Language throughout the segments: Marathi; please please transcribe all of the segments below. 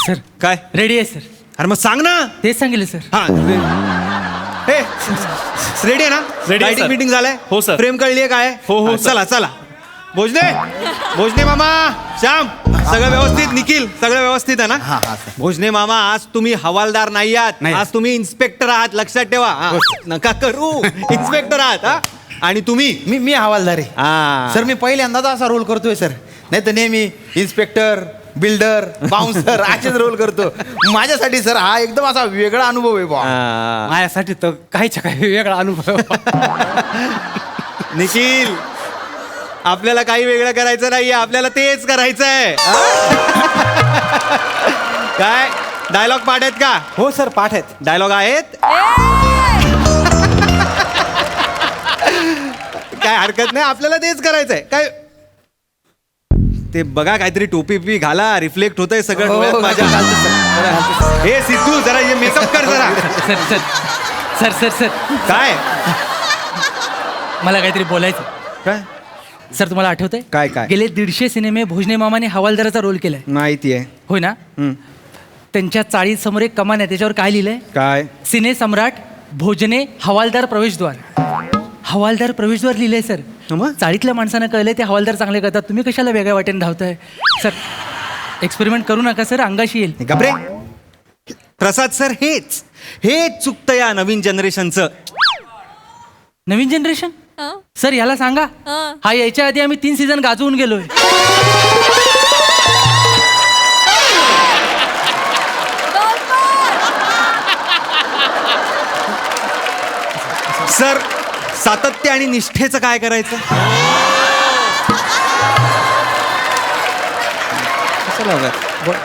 सर काय रेडी आहे सर. अरे मग सांग ना. तेच सांगितलं सर. हा रेडी आहे ना. Ready आहे, लाइटिंग sir. मीटिंग झालंय. हो, sir. प्रेम कळलीये काय. हो, हा, sir. चला चला भोजने मामा श्याम सगळं व्यवस्थित. निखिल सगळं व्यवस्थित आहे ना. भोजने मामा आज तुम्ही हवालदार नाही आहात. नाही. आज तुम्ही इन्स्पेक्टर आहात. लक्षात ठेवा. हा, नका करू. इन्स्पेक्टर आहात. हा आणि तुम्ही मी हवालदार आहे हा. सर. मी पहिल्यांदाच असा रोल करतोय सर. नाही तर नेहमी इन्स्पेक्टर, बिल्डर, बाउन्सर असेच रोल करतो. माझ्यासाठी सर हा एकदम असा वेगळा अनुभव आहे बुवा. हा. माझ्यासाठी तर काहीच्या काही वेगळा अनुभव. निखिल आपल्याला काही वेगळं करायचं नाहीये. आपल्याला तेच करायचंय. काय डायलॉग पाठ आहेत का. हो सर पाठ आहेत. डायलॉग आहेत. काय हरकत नाही. आपल्याला तेच करायचंय. काय ते बघा काहीतरी टोपी बिपी घाला. रिफ्लेक्ट होतंय सगळं डोळ्यात माझ्या. हे सिद्धू जरा हे मेकअप कर जरा. Sir sir sir sir sir काय मला काहीतरी बोलायचं. काय सर तुम्हाला आठवतंय काय, काय? गेले 150 सिनेमे भोजने मामाने हवालदाराचा रोल केलाय. माहिती आहे. होय ना. त्यांच्या चाळीसमोर एक कमान आहे. त्याच्यावर काय लिहिलंय. काय सिने सम्राट भोजने हवालदार प्रवेशद्वार. हवालदार प्रवेशद्वार लिहिलंय सर. मग? चाळीतल्या माणसानं कळलंय ते हवालदार चांगले करतात. तुम्ही कशाला वेगळ्या वाटेने धावताय सर. एक्सपेरिमेंट करू नका सर. अंगाशी येईल. गबरे प्रसाद सर हेच चुकतं या नवीन जनरेशनचं. नवीन जनरेशन सर याला सांगा. हा यायच्या आधी आम्ही 3 सीझन गाजवून गेलोय. सर सातत्य आणि निष्ठेचं काय करायचं.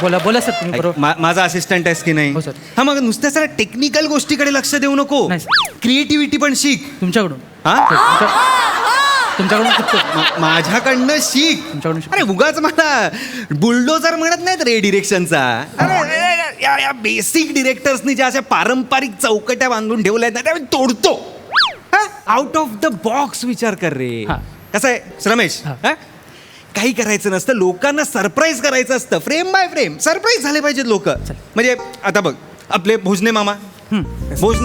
बोला बोला सर तुम्ही बरोबर. माझा असिस्टंट आहेस की नाही. हो, सर. हा मग नुसत्या सर टेक्निकल गोष्टीकडे लक्ष देऊ नको. नाही, सर. क्रिएटिव्हिटी पण शिक. तुमच्याकडून तुमच्याकडून शिकतो. माझ्याकडनं शिक. तुमच्याकडून शिक. अरे उगाच मला बुलडोजर म्हणत नाहीत रे डिरेक्शनचा. अरे या बेसिक डिरेक्टर्सनी ज्या अशा पारंपरिक चौकट्या बांधून ठेवल्या आहेत ना त्या मी तोडतो. आउट ऑफ द बॉक्स विचार कर रे. हा. कसं आहे रमेश. हा? काही करायचं नसतं. लोकांना सरप्राईज करायचं असतं. फ्रेम बाय फ्रेम सरप्राईज झाले पाहिजेत लोक. म्हणजे आता बघ आपले भोजने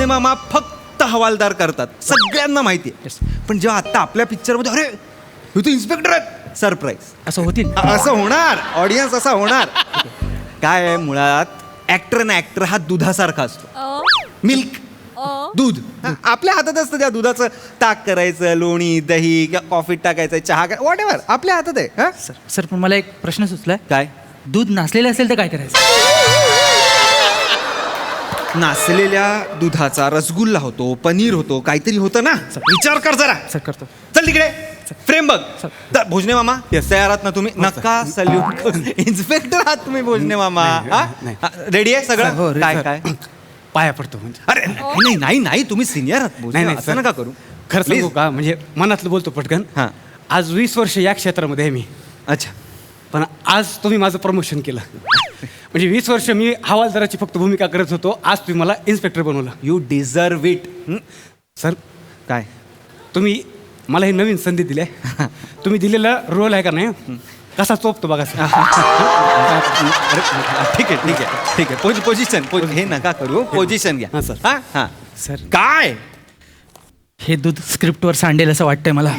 मामा फक्त हवालदार करतात. सगळ्यांना माहिती आहे. पण जेव्हा आता आपल्या पिक्चरमध्ये अरे हे तू इन्स्पेक्टर आहेत सरप्राईज असं होतील. असं होणार. ऑडियन्स असा होणार. काय आहे मुळात ऍक्टर ना ऍक्टर हा दुधासारखा असतो. मिल्क दूध आपल्या हातात असतं. त्या दुधाचं ताक करायचं, लोणी, दही किंवा कॉफीत टाकायचं, चहा व्हॉट एव्हर आपल्या हातात आहे. हा? सर सर पण मला एक प्रश्न सुचलाय. काय दूध नासलेलं असेल तर काय करायचं. नासलेल्या दुधाचा रसगुल्ला होतो, पनीर होतो, काहीतरी होतं ना. विचार कर जरा. सर करतो. चल तिकडे फ्रेम बघ. तर भोजने मामा तयार आहात ना तुम्ही. नका सल्यूट. इन्स्पेक्टर आहात तुम्ही भोजने मामा. रेडी आहे हो, सगळं. ready, काय sir. काय पाया पडतो म्हणजे. अरे नाही नाही नाही तुम्ही सिनियर आहात भोजने. नाही, असं sir. नका करू. खरं Please. सांगू का म्हणजे मनातलं बोलतो पटकन. हां. आज 20 वर्ष या क्षेत्रामध्ये आहे मी. अच्छा पण आज तुम्ही माझं प्रमोशन केलं. म्हणजे 20 वर्ष मी हवालदाराची फक्त भूमिका करत होतो. आज तुम्ही मला इन्स्पेक्टर बनवलं. You deserve it. सर काय तुम्ही मला ही नवीन संधी दिली आहे. तुम्ही दिलेला रोल आहे का नाही कसा चोपतो बघा सर. अरे ठीक आहे. पोझिशन हे नका करू. पोझिशन घ्या. हां, sir. हां सर काय हे दूध स्क्रिप्टवर सांडेल असं वाटतंय मला.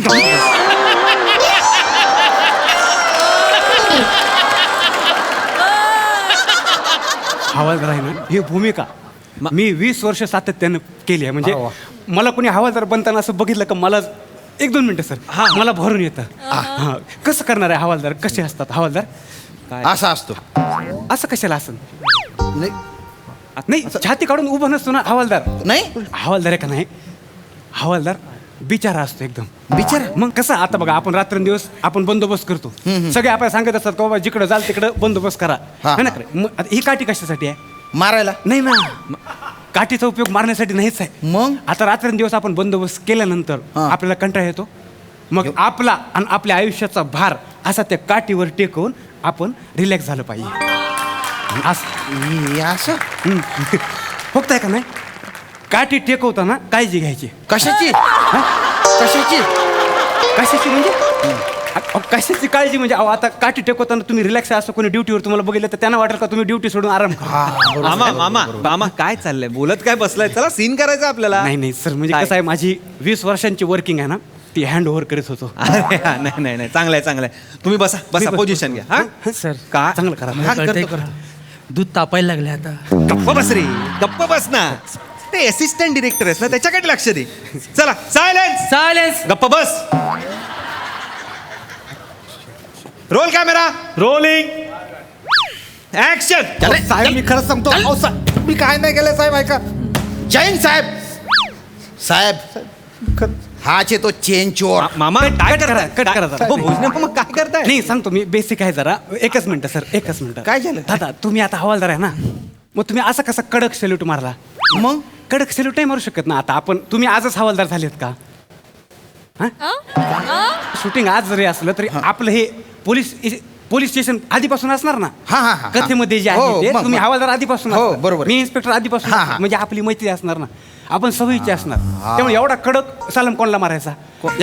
हवालदार आहे ना ही भूमिका मी 20 वर्ष सातत्यानं केली आहे. म्हणजे मला कोणी हवालदार बनताना असं बघितलं का मला 1-2 मिनिटं सर मला भरून येतं. हां कसं करणार आहे हवालदार. कसे असतात हवालदार. असा असतो. असं कशाला असं नाही नाही छाती काढून उभं नसतो ना हवालदार. नाही हवालदार आहे का नाही हवालदार बिचारा असतो एकदम. बिचारा? मग कसं आता बघा आपण रात्रंदिवस आपण बंदोबस्त करतो. सगळे आपल्याला सांगत असतात का बाबा जिकडं जाल तिकडं बंदोबस्त करा. हा, है ना खरं? मग आता ही काठी कशासाठी आहे. मारायला. नाही ना काठीचा उपयोग मारण्यासाठी नाहीच आहे. मग आता रात्रंदिवस आपण बंदोबस्त केल्यानंतर हा. आपल्याला कंटाळा येतो. मग आपला आणि आपल्या आयुष्याचा भार असा त्या काठीवर टेकवून आपण रिलॅक्स झालं पाहिजे. हे असं फक्त आहे का नाही काठी टेकवताना काळजी घ्यायची. कशाची. कशाची कशाची म्हणजे कशाची काळजी म्हणजे अहो आता काठी टेकवताना तुम्ही रिलॅक्स असतो कोणी ड्युटीवर तुम्हाला बघितलं तर त्यांना वाटेल का तुम्ही ड्युटी सोडून आराम करा. मामा मामा मामा काय चाललंय बोलत काय बसलाय चला सीन करायचं आपल्याला. नाही नाही सर म्हणजे काय? कसं आहे माझी 20 वर्षांची वर्किंग आहे ना ती हँड ओव्हर करत होतो. अरे हा, नाही नाही नाही चांगलं आहे चांगलं आहे तुम्ही बसा बसा पोझिशन घ्या हा सर का चांगलं करा. मला कळतंय का? दूध तापायला लागले आता. गप्प बस रे गप्प बस ना ते असिस्टंट डिरेक्टर आहेस ना त्याच्याकडे लक्ष दे. चला सायलेन्स सायलेन्स. गप्प बस. Roll camera rolling action. साहेब मी खरंच सांगतो अहो, मी काय नाही केलं साहेब ऐका. जैन साहेब साहेब हाच तो चेन चोर. मामा काय कट करा, कट करा जरा. हो भोजने मामा काय करताय. नाही सांगतो मी बेसिक आहे जरा. एकच मिनिट सर एकच मिनिट. काय झालं? दादा तुम्ही आता हवालदार आहे ना मग तुम्ही असा कसा कडक सॅल्यूट मारला. मग कडक सॅल्यूट नाही मारू शकत ना आता आपण. तुम्ही आजच हवालदार झालेत का? शूटिंग आज जरी असलं तरी आपलं हे पोलीस स्टेशन आधीपासून असणार ना. हा. कथेमध्ये जे हो, आहे ते मग, तुम्ही मग. हवालदार आधीपासून हो, असणार. बरोबर. मी इन्स्पेक्टर आधीपासून हा, असणार. हा. म्हणजे आपली मैत्री असणार ना. आपण सवयीचे असणार. त्यामुळे एवढा कडक सालम कोणाला मारायचा.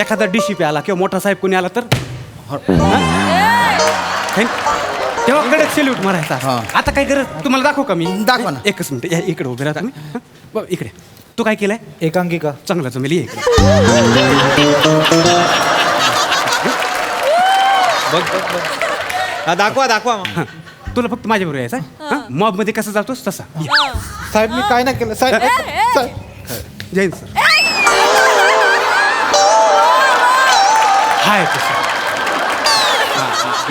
एखादा DCP आला किंवा मोठा साहेब कोणी आला तर तेव्हा कडक सॅल्यूट मारायचा. हा. आता काय गरज तुम्हाला दाखवू का मी? दाखवा ना. एकच मिनिट या इकडे उभे राहता तुम्ही. बघ, इकडे तू काय केलंय? एकांकिका चांगला जमेल ये इकडे. बघ हा, दाखवा दाखवा हा. तुला फक्त माझ्या बरोबर यायचा. मॉब मध्ये कसं जातोस तसा ये. साहेब मी काय नाही केलं साहेब. जैन सर हाय तसं.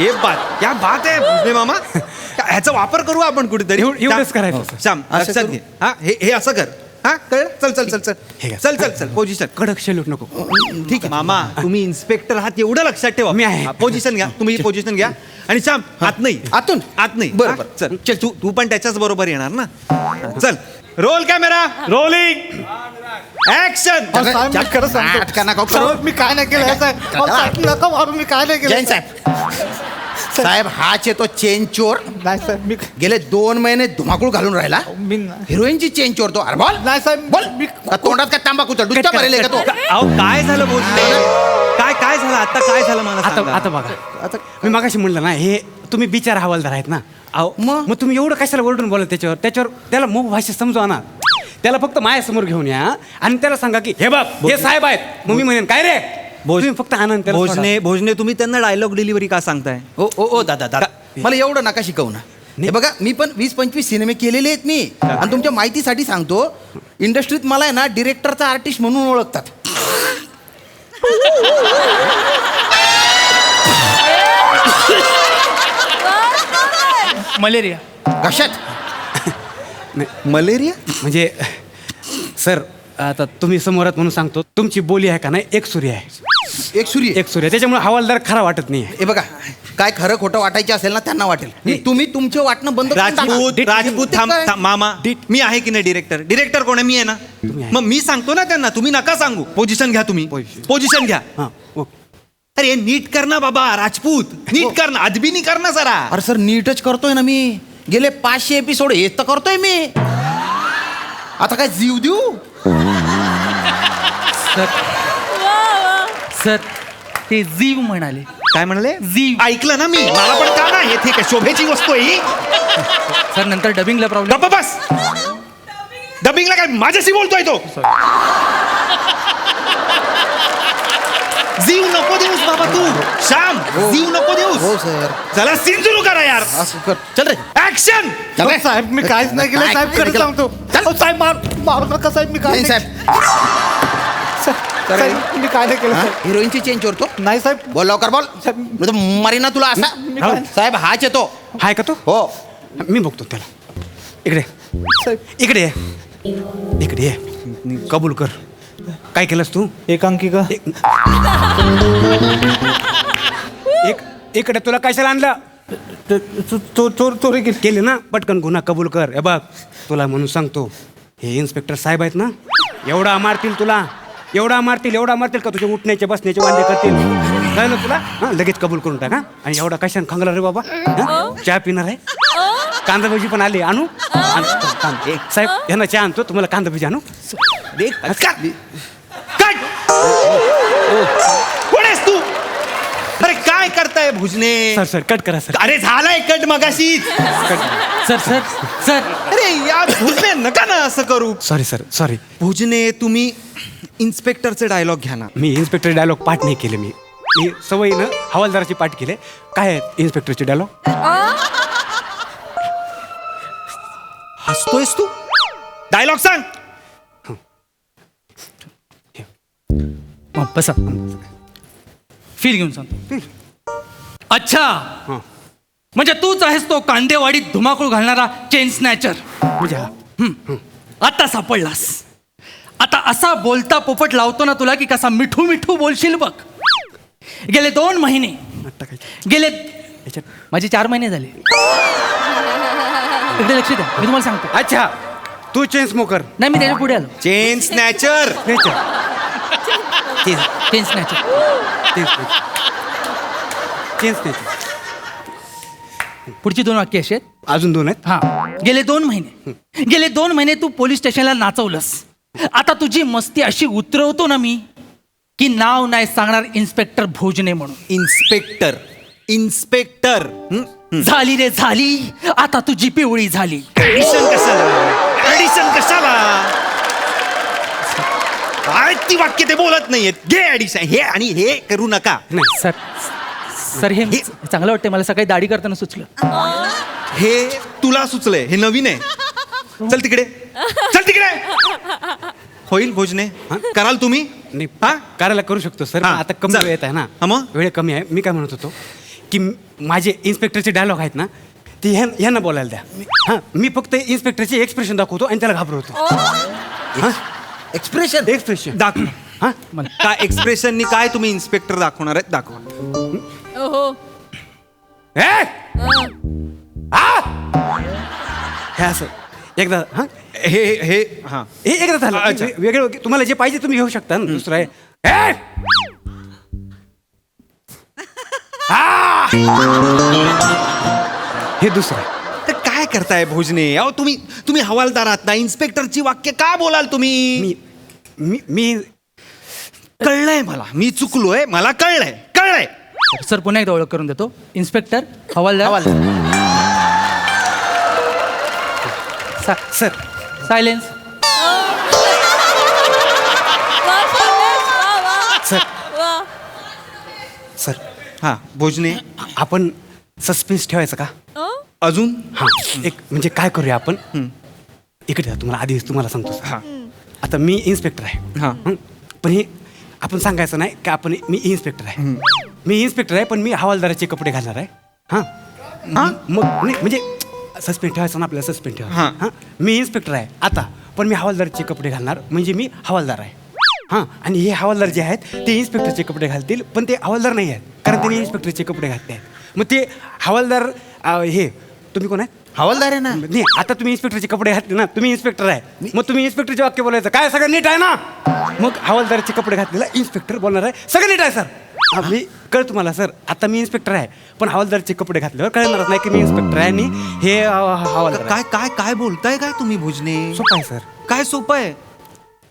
ये बात क्या बात आहे भोजने मामा ह्याचा वापर करू आपण कुठेतरी. एवढंच करायचं सर. श्याम असं लक्षात करू? घे हा हे असं कर हा कळ चल चल चल चल हे घ्या. चल चल चल पोझिशन. कडक सॅल्यूट नको. ठीक आहे मामा तुम्ही इन्स्पेक्टर आहात एवढं लक्षात ठेवा. मी आहे. पोझिशन घ्या तुम्ही पोझिशन घ्या आणि श्याम आत नाही आतून? आत नाही बरं, हा? बरं. चल चल तू पण त्याच्याच बरोबर येणार ना. चल रोल कॅमेरा रोलिंग ऍक्शन. साहेब मी खरं सांगतो मी काय नाही केलं साहेब नका मारू मी काय नाही केलं. जैन साहेब साहेब हाच तो चेन चोर. नाही साहेब मी गेले 2 महिने धुमाकूळ घालून राहिला. हिरोईनची चेन चोर तो. अरे बोल नाही साहेब बोल. तोंडात काय तांबाखूचा डुच्चा भरेल का तो? अहो काय झालं भोजने काय झालं आता काय झालं मला आता सांगा. आता बघा मी मागाशी म्हणलं ना हे तुम्ही बिचार हवालदार आहेत ना. अहो मग तुम्ही एवढं कशाला ओरडून बोला त्याच्यावर त्याला मूक भाषेत समजवा ना. त्याला फक्त माझ्यासमोर घेऊन या आणि त्याला सांगा की हे बघ हे साहेब आहेत. मग मी म्हणेन काय रे तुम्ही फक्त आनंद त्याला सोडा. भोजने तुम्ही त्यांना डायलॉग डिलिव्हरी का सांगताय. ओ दादा मला एवढं नका शिकवू ना. हे बघा मी पण 20-25 सिनेमे केलेले आहेत मी. आणि तुमच्या माहितीसाठी सांगतो इंडस्ट्रीत मला आहे ना डिरेक्टरचा आर्टिस्ट म्हणून ओळखतात. मलेरिया. कशात मलेरिया. म्हणजे सर आता तुम्ही समोरात म्हणून सांगतो तुमची बोली आहे का नाही एकसुरी आहे. एक सूर्य एकसुरी आहे. त्याच्यामुळे हवालदार खरा वाटत नाही. हे बघा काय खरं खोटं वाटायचे असेल ना त्यांना वाटेल. तुम्ही तुमचे वाटणं बंद करून टाका. राजपूत थांब मामा मी आहे की नाही डिरेक्टर कोण आहे मी आहे ना. आहे. मग मी सांगतो ना त्यांना तुम्ही नका सांगू. पोझिशन घ्या तुम्ही पोझिशन घ्या. हां ओके. अरे नीट कर ना बाबा राजपूत नीट कर ना अदबी नाही कर ना जरा. अरे सर नीटच करतोय ना मी. गेले 500 एपिसोड हेच तर करतोय मी. आता काय जीव देऊ. सर ते जीव म्हणाले. काय म्हणाले जीव. ऐकलं ना मी मला पण का ना हे ठीक आहे शोभेची वस्तू आहे ही. सर नंतर डबिंगला प्रॉब्लेम. गप्प बस डबिंगला काय माझ्याशी बोलतोय तो. जीव नको देऊस बाबा तू श्याम जीव नको हो देऊस. सर चला सीन सुरू करा यार. असं कर चल रे. ऍक्शन. चल रे. साहेब मी काहीच नाही केलं काय साहेब नाही खरं केलं? सांगतो. चल. अहो, साहेब मारू नका साहेब मी काय जैन नाही- साहेब साहेब, मी काय नाही केलं साहेब. हिरोईनची चेन चोरतो. नाही साहेब बोल लवकर बोल. साहेब- मारीना तुला असा. काय- साहेब हाच येतो. हाय का तो हो मी बघतो त्याला. इकडे साहेब इकडे ये. इकडे ये. कबूल कर काय केलंस तू. एकांकिका एक इकडे तुला कशाला आणलं. चोरी केली. केले ना पटकन गुन्हा कबूल कर. हे बघ तुला म्हणून सांगतो हे इन्स्पेक्टर साहेब आहेत ना एवढा मारतील तुला एवढा मारतील का तुझे उठण्याचे बसण्याचे वांदे करतील. कळलं तुला. हां लगेच कबूल करून टाक. आणि एवढा कशाने खंगला रे बाबा. चहा पिणार आहे. कांदा भजी पण आली आणू. साहेब यांना चहा आणतो तुम्हाला कांदा भजी आणू. कट कोण आहेस तू. अरे काय झालाय भोजने. सर कट करा सर. अरे झालाय कट मगाशी. सर सर सर अरे यार भोजने नका ना असं करू. Sorry sir sorry. भोजने तुम्ही इन्स्पेक्टरचे डायलॉग घ्या ना. मी इन्स्पेक्टर डायलॉग पाठ नाही केले. मी सवयीनं हवालदाराची पाठ केले. काय आहे इन्स्पेक्टरचे डायलॉग? हसतोयस तू? डायलॉग सांग. बसा फील घेऊन सांगतो. अच्छा म्हणजे तूच आहेस तो कांदेवाडीत धुमाकूळ घालणारा चेन स्नॅचर. म्हणजे हा. आता सापडलास. आता असा बोलता पोपट लावतो ना तुला की कसा मिठू मिठू बोलशील बघ. गेले 2 महिने आता काय गेले याच्यात? माझे 4 महिने झाले. इकडे लक्ष द्या मी तुम्हाला सांगतो. अच्छा तू चेन स्मोकर. नाही मी त्याच्या पुढे आलो. चेन स्नॅचर. चेन स्नॅचर. पुढची 2 वाक्य अशी आहेत. अजून 2 आहेत. हा गेले 2 महिने तू पोलीस स्टेशनला नाचवलंस. आता तुझी मस्ती अशी उतरवतो ना मी की नाव नाही सांगणार इन्स्पेक्टर भोजने म्हणून. इन्स्पेक्टर. झाली रे झाली. आता तुझी पिवळी झाली. ऍडिशन कशाला? काय ती वाक्य ते बोलत नाहीयेत. घे ऍडिशन. हे आणि हे करू नका. नाही सर सर हे चांगलं वाटतंय मला. सकाळी दाढी करताना सुचलं. हे तुला सुचलंय. हे नवीन आहे. चल तिकडे. होईल भोजने. कराल तुम्ही? नाही हा? करायला करू शकतो सर. हा, आता कमी चल. वेळ येत आहे ना. हा मग? वेळ कमी आहे. मी काय म्हणत होतो की माझे इन्स्पेक्टरचे डायलॉग आहेत ना ते ह्यांना बोलायला द्या. हां मी फक्त इन्स्पेक्टरचे एक्सप्रेशन दाखवतो आणि त्याला घाबरवतो. हां एक्सप्रेशन दाखव. हां काय एक्सप्रेशननी काय तुम्ही इन्स्पेक्टर दाखवणार आहेत? दाखवा. हे असं एकदा. हां हे हा. हे एकदा झालं. अच्छा. वेगळं तुम्हाला जे पाहिजे तुम्ही घेऊ शकता ना. दुसरं आहे हे दुसरं आहे. तर काय करताय भोजने? अहो तुम्ही हवालदार आहात ना. इन्स्पेक्टरची वाक्य का बोलाल तुम्ही? मी मी मी कळलंय मला. मी चुकलोय. मला कळलंय. सर पुन्हा एकदा ओळख करून देतो. इन्स्पेक्टर हवालदार. Sir silence. सर सर हा भोजने आपण सस्पेन्स ठेवायचं का अजून? हां एक म्हणजे काय करूया आपण इकडे जा. तुम्हाला सांगतो सर. हा. आता मी इन्स्पेक्टर आहे. हा. पण हे आपण सांगायचं नाही की मी इन्स्पेक्टर आहे. मी इन्स्पेक्टर आहे पण मी हवालदाराचे कपडे घालणार आहे. हां मग नाही म्हणजे सस्पेंड ठेवायचं ना आपल्याला. सस्पेंड ठेवा. हां. हां मी इन्स्पेक्टर आहे आता पण मी हवालदाराचे कपडे घालणार म्हणजे मी हवालदार आहे. हां आणि हे हवालदार जे आहेत ते इन्स्पेक्टरचे कपडे घालतील पण ते हवालदार नाही आहेत कारण त्यांनी इन्स्पेक्टरचे कपडे घातले आहेत. मग ते हवालदार हे तुम्ही कोण आहे? हवालदार आहे ना. नाही आता तुम्ही इन्स्पेक्टरचे कपडे घातले ना. तुम्ही इन्स्पेक्टर आहे मग तुम्ही इन्स्पेक्टरचे वाक्य बोलायचं काय सगळं नीट आहे ना. मग हवालदारचे कपडे घातलेला इन्स्पेक्टर बोलणार आहे सगळं नीट आहे सर. मी कळ तुम्हाला सर. आता मी इन्स्पेक्टर आहे पण हवालदारचे कपडे घातल्यावर कळणारच नाही की मी इन्स्पेक्टर आहे आणि हे हवालदार आहे. काय बोलताय काय तुम्ही भोजने? सोपं आहे सर. काय सोपं आहे?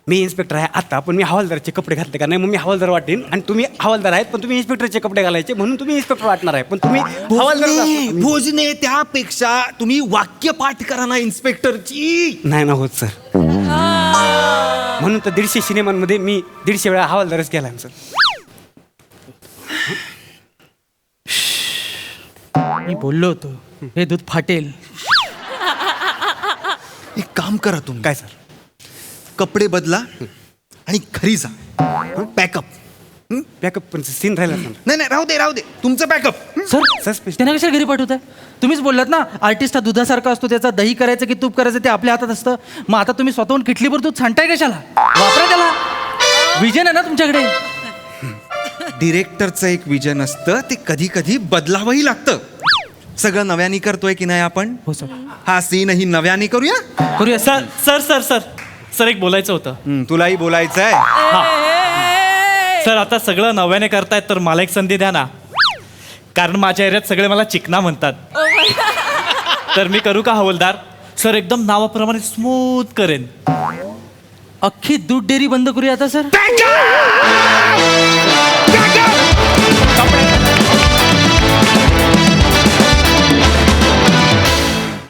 मी इन्स्पेक्टर आहे आता पण मी हवालदारचे कपडे घातले का नाही मग मी हवालदार वाटेन आणि तुम्ही हवालदार आहेत पण तुम्ही इन्स्पेक्टरचे कपडे घालायचे म्हणून तुम्ही इन्स्पेक्टर वाटणार आहे पण तुम्ही हवालदार भोजने त्यापेक्षा तुम्ही वाक्य पाठ करा ना इन्स्पेक्टरची. नाही ना होत सर. म्हणून तर 150 सिनेमांमध्ये मी 150 वेळा हवालदारच केला सर. मी बोललो होतो हे दूध फाटेल. एक काम करा तुम्ही. काय सर? कपडे बदला आणि घरी जा. पॅकअप. बॅकअप पण सीन राहिला सर. नाही राहू दे तुमचं पॅकअप. Sir suspense. त्यांना कशाला घरी पाठवताय? तुम्हीच बोललात ना आर्टिस्ट हा दुधासारखा असतो. त्याचा दही करायचं की तूप करायचं ते आपल्या हातात असतं. मग आता तुम्ही स्वतःहून किटलीभर दूध सांडताय कशाला? वापरा त्याला. विजन आहे ना तुमच्याकडे. डिरेक्टरचं एक विजन असतं ते कधी कधी बदलावंही लागतं. सगळं नव्याने करतोय की नाही आपण? हो सर. हा सीनही नव्याने करूया. करूया सर. सर एक बोलायचं होतं. तुलाही बोलायचंय. सर आता सगळं नव्याने करतायत तर मला एक संधी द्या ना कारण माझ्या एरियात सगळे मला चिकना म्हणतात. तर मी करू का हवालदार? सर एकदम नावाप्रमाणे स्मूथ करेन. अख्खी दूध डेअरी बंद करूया आता सर.